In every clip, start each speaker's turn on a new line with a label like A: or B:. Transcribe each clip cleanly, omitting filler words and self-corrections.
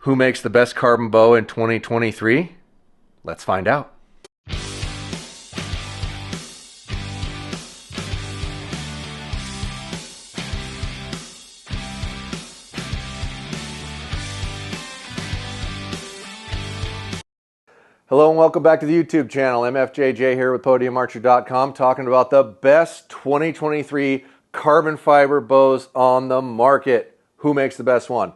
A: Who makes the best carbon bow in 2023? Let's find out. Hello and welcome back to the YouTube channel. MFJJ here with PodiumArcher.com talking about the best 2023 carbon fiber bows on the market. Who makes the best one?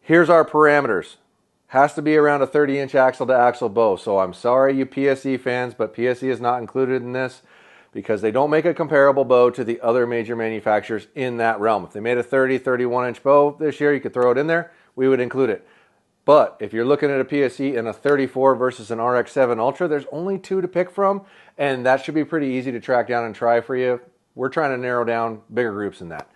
A: Here's our parameters. Has to be around a 30-inch axle-to-axle bow. So I'm sorry you PSE fans, but PSE is not included in this because they don't make a comparable bow to the other major manufacturers in that realm. If they made a 30, 31-inch bow this year, you could throw it in there. We would include it. But if you're looking at a PSE and a 34 versus an RX-7 Ultra, there's only two to pick from, and that should be pretty easy to track down and try for you. We're trying to narrow down bigger groups than that.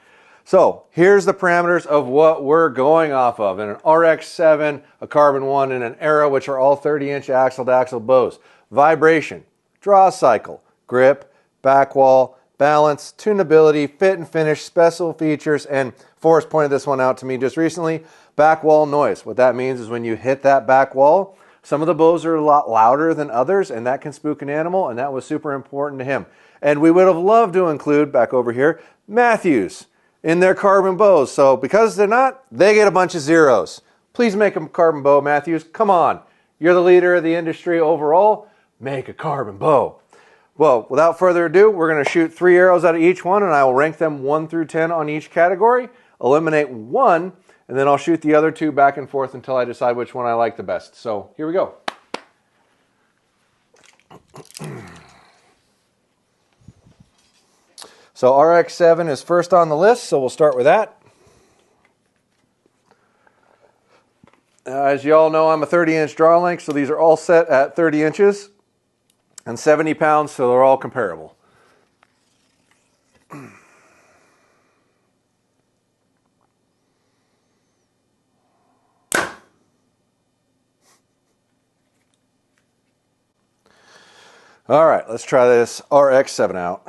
A: So here's the parameters of what we're going off of. In an RX-7, a Carbon 1, and an Era, which are all 30-inch axle-to-axle bows. Vibration, draw cycle, grip, back wall, balance, tunability, fit and finish, special features, and Forrest pointed this one out to me just recently, back wall noise. What that means is when you hit that back wall, some of the bows are a lot louder than others, and that can spook an animal, and that was super important to him. And we would have loved to include, back over here, Matthews in their carbon bows. So because they're not, they get a bunch of zeros. Please make a carbon bow, Matthews. Come on. You're the leader of the industry overall. Make a carbon bow. Well, without further ado, we're going to shoot 3 arrows out of each one, and I will rank them 1 through 10 on each category, eliminate one, and then I'll shoot the other two back and forth until I decide which one I like the best. So here we go. So RX-7 is first on the list, so we'll start with that. As you all know, I'm a 30-inch draw length, so these are all set at 30 inches and 70 pounds, so they're all comparable. All right, let's try this RX-7 out.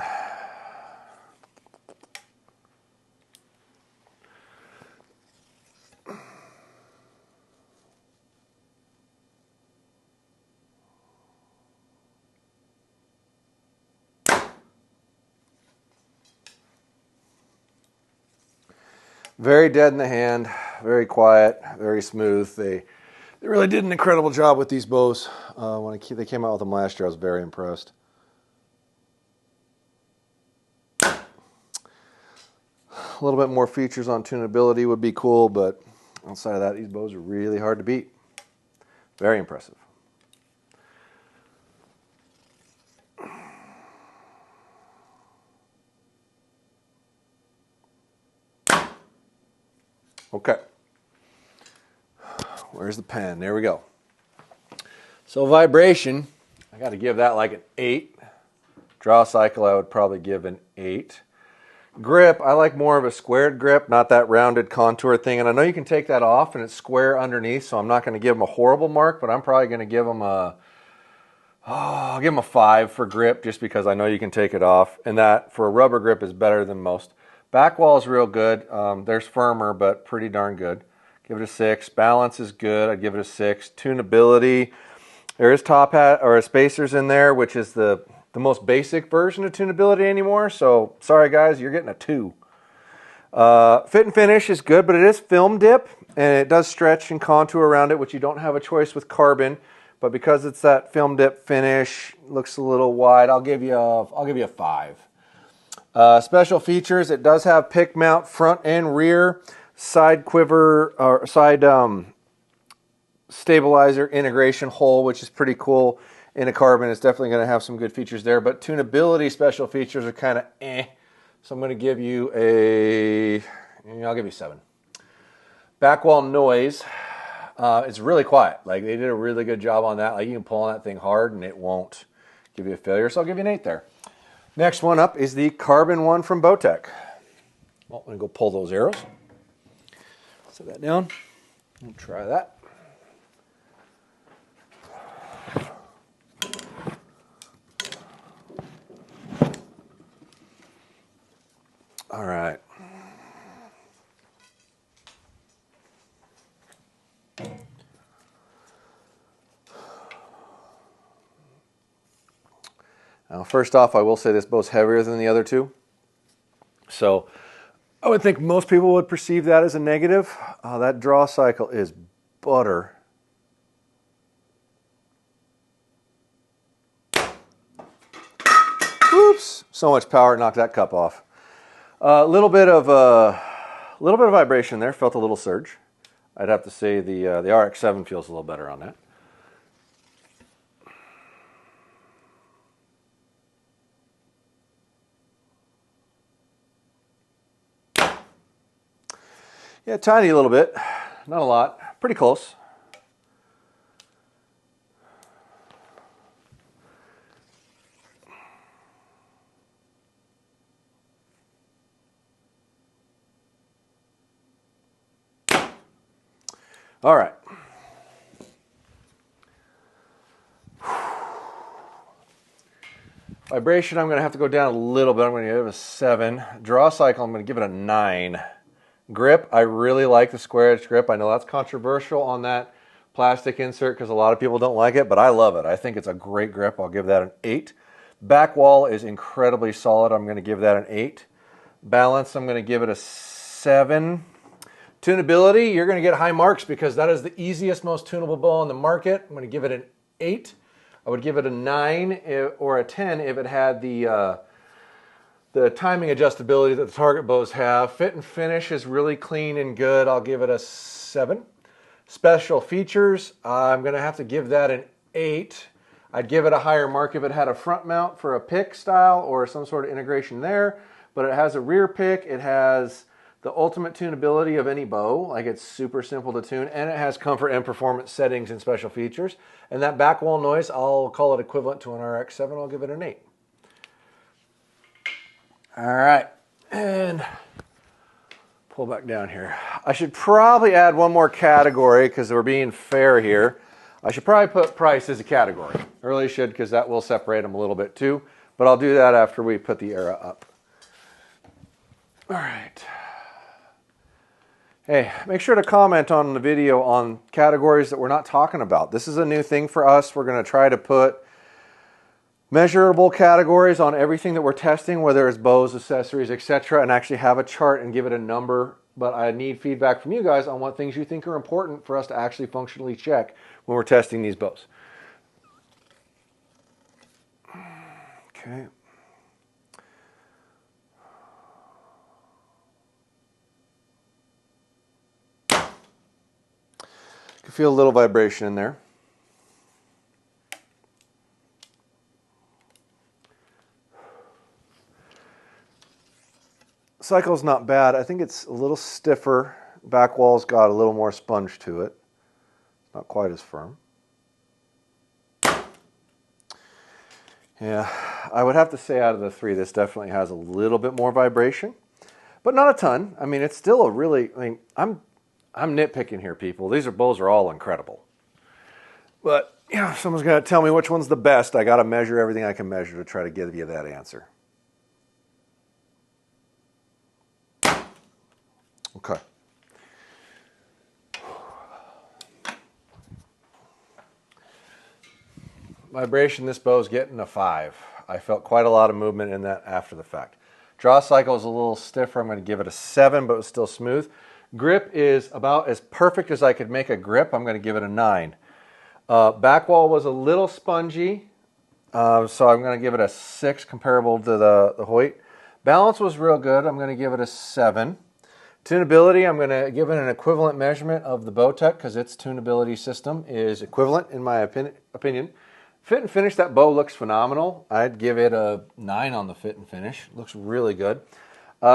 A: Very dead in the hand, very quiet, very smooth. They really did an incredible job with these bows. When they came out with them last year, I was very impressed. A little bit more features on tunability would be cool, but outside of that, these bows are really hard to beat. Very impressive. Okay. Where's the pen? There we go. So vibration, I got to give that like an 8. Draw cycle, I would probably give an 8. Grip, I like more of a squared grip, not that rounded contour thing. And I know you can take that off and it's square underneath, so I'm not going to give them a horrible mark, but I'm probably going to give them I'll give them a 5 for grip just because I know you can take it off. And that for a rubber grip is better than most. Back wall is real good. There's firmer, but pretty darn good. Give it a 6. Balance is good. I'd give it a 6. Tunability. There is top hat or spacers in there, which is the most basic version of tunability anymore. So sorry guys, you're getting a 2. Fit and finish is good, but it is film dip, and it does stretch and contour around it, which you don't have a choice with carbon. But because it's that film dip finish, looks a little wide. I'll give you a 5. Special features, it does have pick mount front and rear, side quiver, or side stabilizer integration hole, which is pretty cool in a carbon. It's definitely going to have some good features there, but tunability special features are kind of so I'm going to give you I'll give you 7. Back wall noise, it's really quiet. Like they did a really good job on that. Like you can pull on that thing hard and it won't give you a failure, so I'll give you an 8 there. Next one up is the Carbon 1 from Bowtech. Well, I'm going to go pull those arrows. Set that down. We'll try that. All right. Now, first off, I will say this bow's heavier than the other two. So I would think most people would perceive that as a negative. That draw cycle is butter. Oops! So much power, knocked that cup off. A little bit of vibration there. Felt a little surge. I'd have to say the RX-7 feels a little better on that. Yeah, tiny little bit, not a lot, pretty close. All right. Vibration, I'm going to have to go down a little bit. I'm going to give it a 7. Draw cycle, I'm going to give it a 9. Grip, I really like the square edge grip. I know that's controversial on that plastic insert because a lot of people don't like it, but I love it. I think it's a great grip. I'll give that an 8. Back wall is incredibly solid. I'm going to give that an 8. Balance, I'm going to give it a 7. Tunability, you're going to get high marks because that is the easiest, most tunable bow on the market. I'm going to give it an 8. I would give it a 9 or a 10 if it had the timing adjustability that the target bows have. Fit and finish is really clean and good. I'll give it a 7. Special features, I'm going to have to give that an 8. I'd give it a higher mark if it had a front mount for a pick style or some sort of integration there, but it has a rear pick. It has the ultimate tunability of any bow, like it's super simple to tune, and it has comfort and performance settings and special features. And that back wall noise, I'll call it equivalent to an RX-7. I'll give it an 8. All right, and pull back down here. I should probably add one more category because we're being fair here. I should probably put price as a category. I really should because that will separate them a little bit too, but I'll do that after we put the era up. All right. Hey, make sure to comment on the video on categories that we're not talking about. This is a new thing for us. We're going to try to put measurable categories on everything that we're testing, whether it's bows, accessories, etc., and actually have a chart and give it a number. But I need feedback from you guys on what things you think are important for us to actually functionally check when we're testing these bows. Okay. You can feel a little vibration in there. Cycle's not bad. I think it's a little stiffer. Back wall's got a little more sponge to it. Not quite as firm. Yeah, I would have to say out of the 3, this definitely has a little bit more vibration, but not a ton. I mean, it's still a really, I'm nitpicking here, people. These bows are all incredible. But, yeah, if someone's going to tell me which one's the best, I got to measure everything I can measure to try to give you that answer. Okay. Vibration, this bow is getting a 5. I felt quite a lot of movement in that after the fact. Draw cycle is a little stiffer. I'm going to give it a 7, but it's still smooth. Grip is about as perfect as I could make a grip. I'm going to give it a 9. Back wall was a little spongy, so I'm going to give it a 6 comparable to the Hoyt. Balance was real good. I'm going to give it a 7. Tunability, I'm going to give it an equivalent measurement of the Bowtech because its tunability system is equivalent in my opinion. Fit and finish, that bow looks phenomenal. I'd give it a 9 on the fit and finish. Looks really good.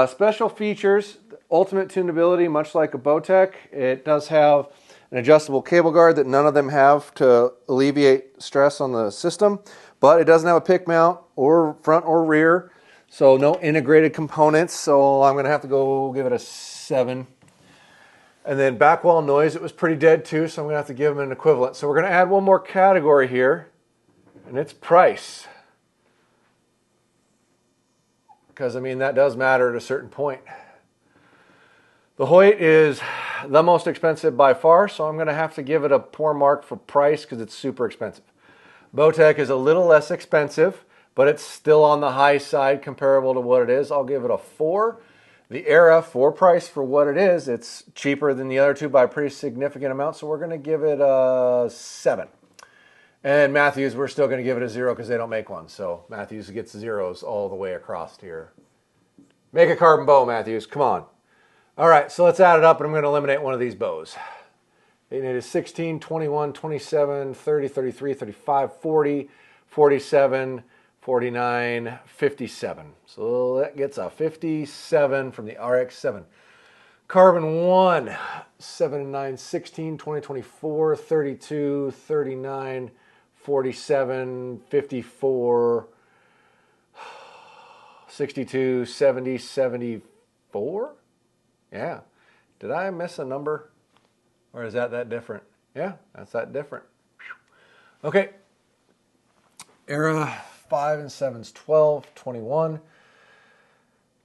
A: Special features, ultimate tunability, much like a Bowtech. It does have an adjustable cable guard that none of them have to alleviate stress on the system, but it doesn't have a pick mount or front or rear, so no integrated components, so I'm going to have to go give it a 7. And then back wall noise, it was pretty dead too, so I'm going to have to give them an equivalent. So we're going to add one more category here, and it's price. Because, I mean, that does matter at a certain point. The Hoyt is the most expensive by far, so I'm going to have to give it a poor mark for price because it's super expensive. Bowtech is a little less expensive, but it's still on the high side comparable to what it is. I'll give it a 4. The Era, for price for what it is, it's cheaper than the other two by a pretty significant amount, so we're going to give it a 7. And Matthews, we're still going to give it a 0 because they don't make one. So Matthews gets zeros all the way across here. Make a carbon bow, Matthews. Come on. All right, so let's add it up, and I'm going to eliminate one of these bows. And it is 16, 21, 27, 30, 33, 35, 40, 47, 49, 57. So that gets a 57 from the RX-7. Carbon 1, 7 and 9, 16, 20, 24, 32, 39, 47, 54, 62, 70, 74? Yeah. Did I miss a number? Or is that different? Yeah, that's that different. Okay. Era 5 and 7's 12, 21,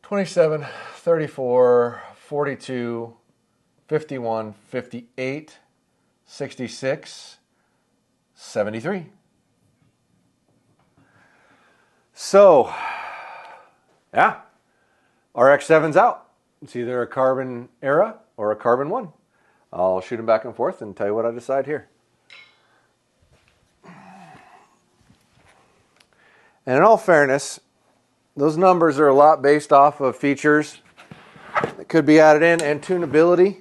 A: 27, 34, 42, 51, 58, 66, 73. So, yeah, RX-7's out. It's either a carbon Era or a carbon 1. I'll shoot them back and forth and tell you what I decide here. And in all fairness, those numbers are a lot based off of features that could be added in, and tunability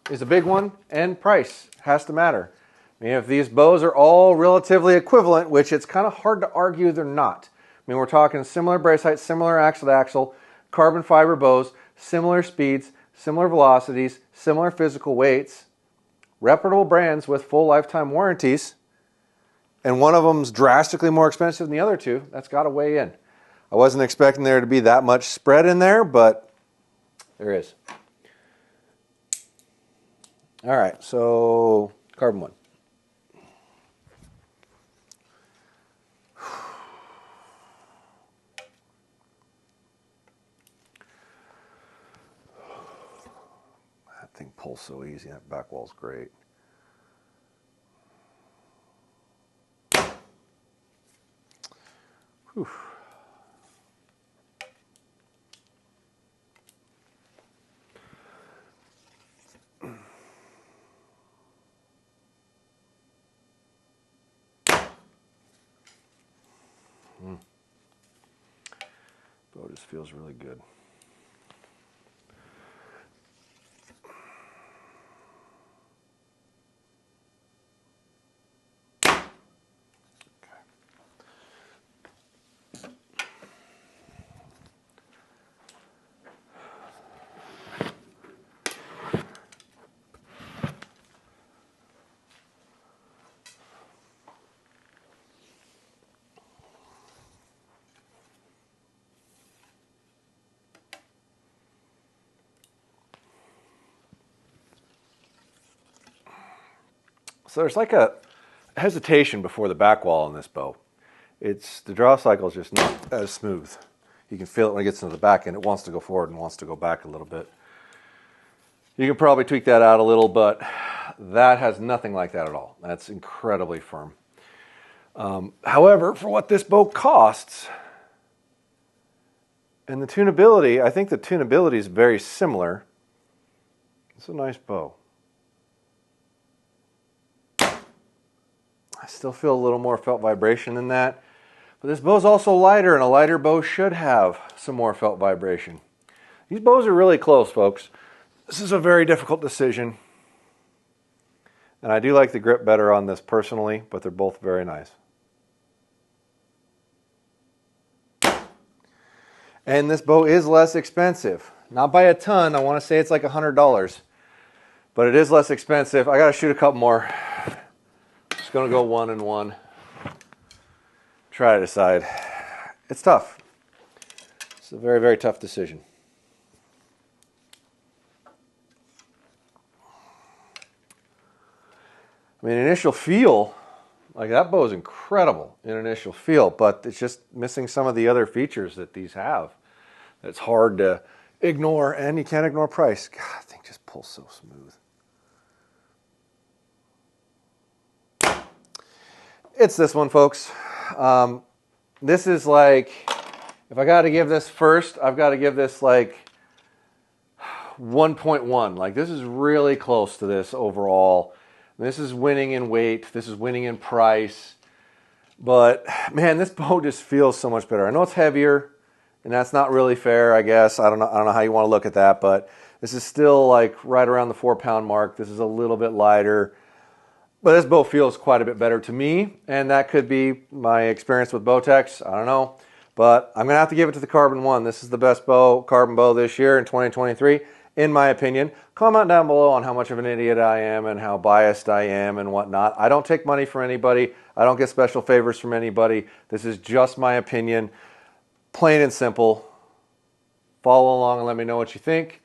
A: is a big one, and price has to matter. I mean, if these bows are all relatively equivalent, which it's kind of hard to argue they're not. I mean, we're talking similar brace height, similar axle to axle, carbon fiber bows, similar speeds, similar velocities, similar physical weights, reputable brands with full lifetime warranties, and one of them's drastically more expensive than the other two. That's got to weigh in. I wasn't expecting there to be that much spread in there, but there is. All right, so carbon 1. That thing pulls so easy. That back wall's great. Whew. Bow just feels really good. So there's like a hesitation before the back wall on this bow. The draw cycle is just not as smooth. You can feel it when it gets into the back, and it wants to go forward and wants to go back a little bit. You can probably tweak that out a little, but that has nothing like that at all. That's incredibly firm. However, for what this bow costs, and the tunability, I think the tunability is very similar. It's a nice bow. I still feel a little more felt vibration than that. But this bow's also lighter, and a lighter bow should have some more felt vibration. These bows are really close, folks. This is a very difficult decision. And I do like the grip better on this personally, but they're both very nice. And this bow is less expensive. Not by a ton. I want to say it's like $100. But it is less expensive. I got to shoot a couple more. Just going to go 1 and 1. Try to decide. It's tough. It's a very, very tough decision. I mean, initial feel, like that bow is incredible in initial feel, but it's just missing some of the other features that these have. It's hard to ignore, and you can't ignore price. God, that thing just pulls so smooth. It's this one, folks. this is like, if I got to give this first, I've got to give this like 1.1. Like this is really close to this overall. This is winning in weight. This is winning in price. But man, this bow just feels so much better. I know it's heavier, and that's not really fair, I guess. I don't know how you want to look at that, but this is still like right around the 4-pound mark. This is a little bit lighter. But this bow feels quite a bit better to me, and that could be my experience with Bowtechs. I don't know. But I'm going to have to give it to the Carbon 1. This is the best carbon bow this year in 2023, in my opinion. Comment down below on how much of an idiot I am and how biased I am and whatnot. I don't take money from anybody. I don't get special favors from anybody. This is just my opinion. Plain and simple. Follow along and let me know what you think.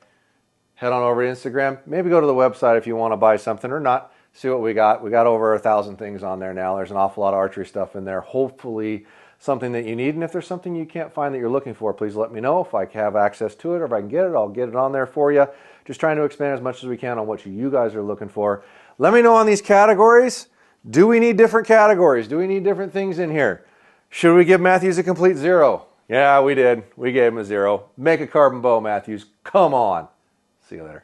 A: Head on over to Instagram. Maybe go to the website if you want to buy something or not. See what we got. We got over 1,000 things on there now. There's an awful lot of archery stuff in there. Hopefully something that you need. And if there's something you can't find that you're looking for, please let me know. If I have access to it or if I can get it, I'll get it on there for you. Just trying to expand as much as we can on what you guys are looking for. Let me know on these categories. Do we need different categories? Do we need different things in here? Should we give Matthews a complete 0? Yeah, we did. We gave him a 0. Make a carbon bow, Matthews. Come on. See you later.